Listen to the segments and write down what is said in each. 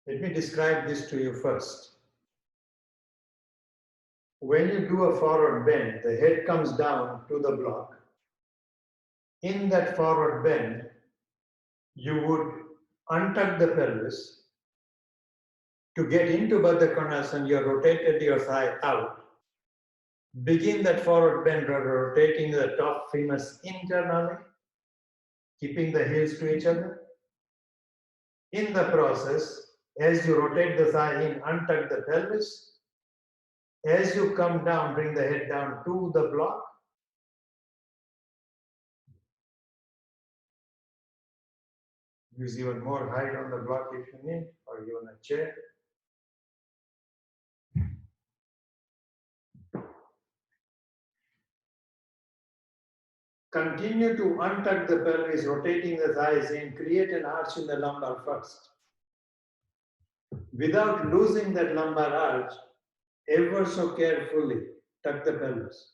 Let me describe this to you first. When you do a forward bend, the head comes down to the block. In that forward bend, you would untuck the pelvis. To get into Baddha Konasana, you rotated your thigh out. Begin that forward bend, rotating the top femurs internally, keeping the heels to each other. In the process, as you rotate the thigh in, untuck the pelvis. As you come down, bring the head down to the block. Use even more height on the block if you need, or even a chair. Continue to untuck the pelvis, rotating the thighs in, create an arch in the lumbar first. Without losing that lumbar arch, ever so carefully tuck the pelvis.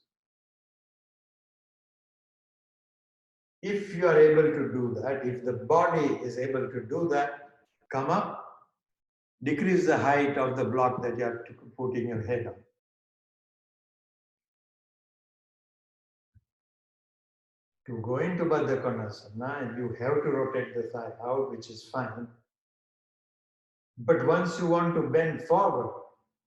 If you are able to do that, if the body is able to do that, come up, decrease the height of the block that you are putting your head on. To go into Baddha Konasana, you have to rotate the thigh out, which is fine. But once you want to bend forward,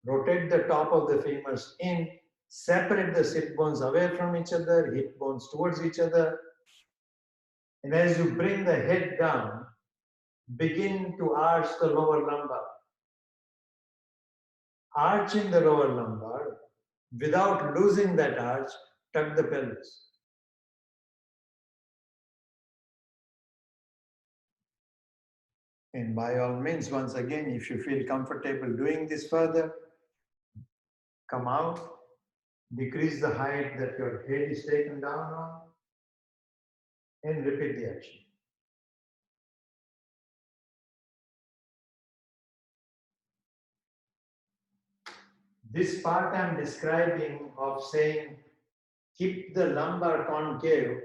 rotate the top of the femurs in, separate the sit bones away from each other, hip bones towards each other. And as you bring the head down, begin to arch the lower lumbar. Arching the lower lumbar, without losing that arch, tuck the pelvis. And by all means, once again, if you feel comfortable doing this further, come out, decrease the height that your head is taken down on, and repeat the action. This part I'm describing of saying, keep the lumbar concave,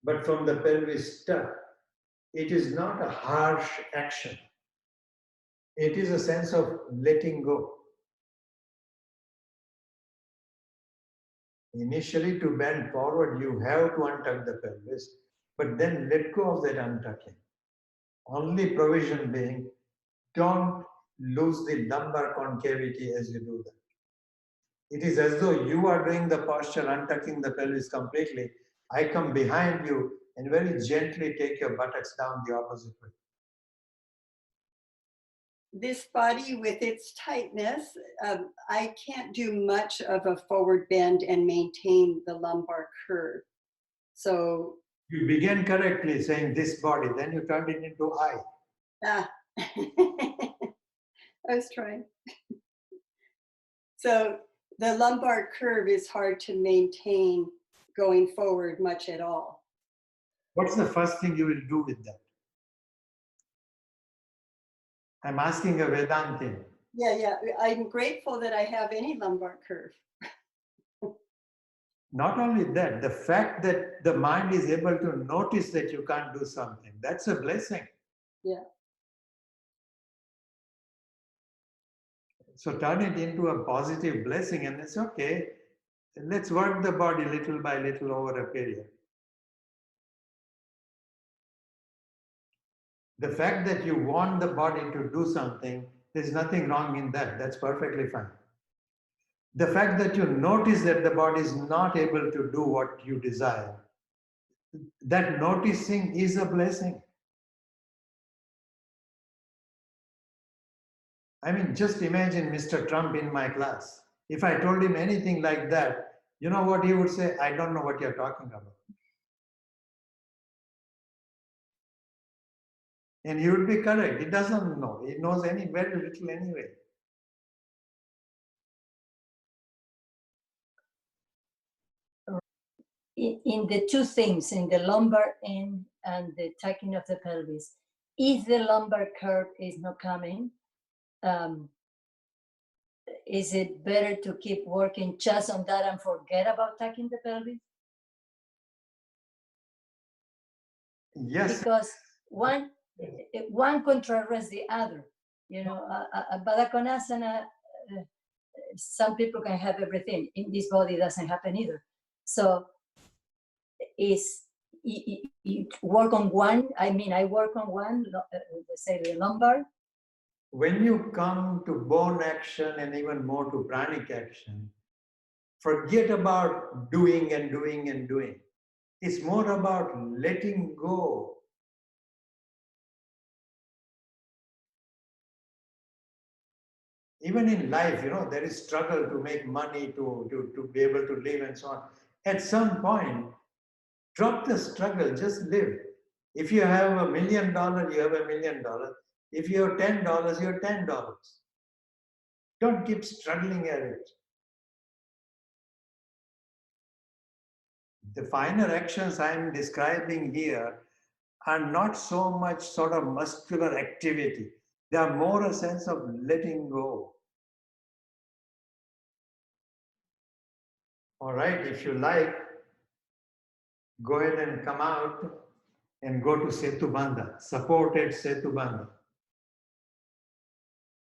but from the pelvis tuck, it is not a harsh action. It is a sense of letting go. Initially, to bend forward, you have to untuck the pelvis, but then let go of that untucking. Only provision being, don't lose the lumbar concavity as you do that. It is as though you are doing the posture, untucking the pelvis completely. I come behind you and very gently take your buttocks down the opposite way. This body with its tightness, I can't do much of a forward bend and maintain the lumbar curve. So you began correctly saying this body, then you turned it into I. I was trying. So the lumbar curve is hard to maintain going forward much at all. What's the first thing you will do with that? I'm asking a Vedantin. Yeah. I'm grateful that I have any lumbar curve. Not only that, the fact that the mind is able to notice that you can't do something, that's a blessing. Yeah. So turn it into a positive blessing and it's okay. Let's work the body little by little over a period. The fact that you want the body to do something, there's nothing wrong in that. That's perfectly fine. The fact that you notice that the body is not able to do what you desire, that noticing is a blessing. I mean, just imagine Mr. Trump in my class. If I told him anything like that, you know what he would say? I don't know what you're talking about. And he would be correct. He doesn't know. He knows very little anyway. In the two things, in the lumbar end and the tucking of the pelvis, if the lumbar curve is not coming, is it better to keep working just on that and forget about tucking the pelvis? Yes. Because one contrasts the other. You know, Baddha Konasana, some people can have everything. In this body doesn't happen either. So is you work on one. I mean, I work on one, let's say the lumbar. When you come to bone action and even more to pranic action, forget about doing and doing and doing. It's more about letting go. Even in life, you know, there is struggle to make money, to be able to live and so on. At some point, drop the struggle, just live. If you have $1 million, you have $1 million. If you have $10, you have $10. Don't keep struggling at it. The finer actions I am describing here are not so much sort of muscular activity. They are more a sense of letting go. All right, if you like, go ahead and come out and go to Setubandha, supported Setubandha.